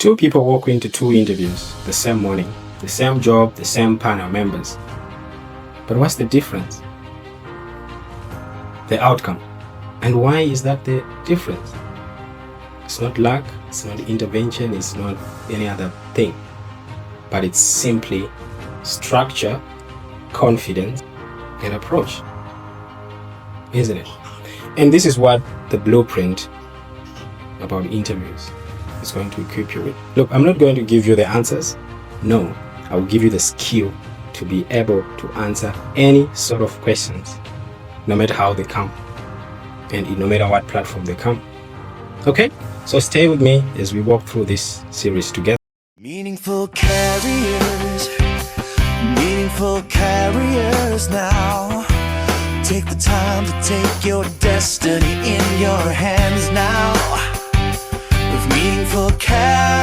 Two people walk into two interviews the same morning, the same job, the same panel members. But what's the difference? The outcome. And why is that the difference? It's not luck, it's not intervention, it's not any other thing. But it's simply structure, confidence, and approach. Isn't it? And this is what the blueprint about interviews is going to equip you with. Look, I'm not going to give you the answers. No, I will give you the skill to be able to answer any sort of questions, no matter how they come, and no matter what platform they come. Okay? So stay with me as we walk through this series together. Meaningful carriers now. Take the time to take your destiny in your hands now. With meaningful carriers.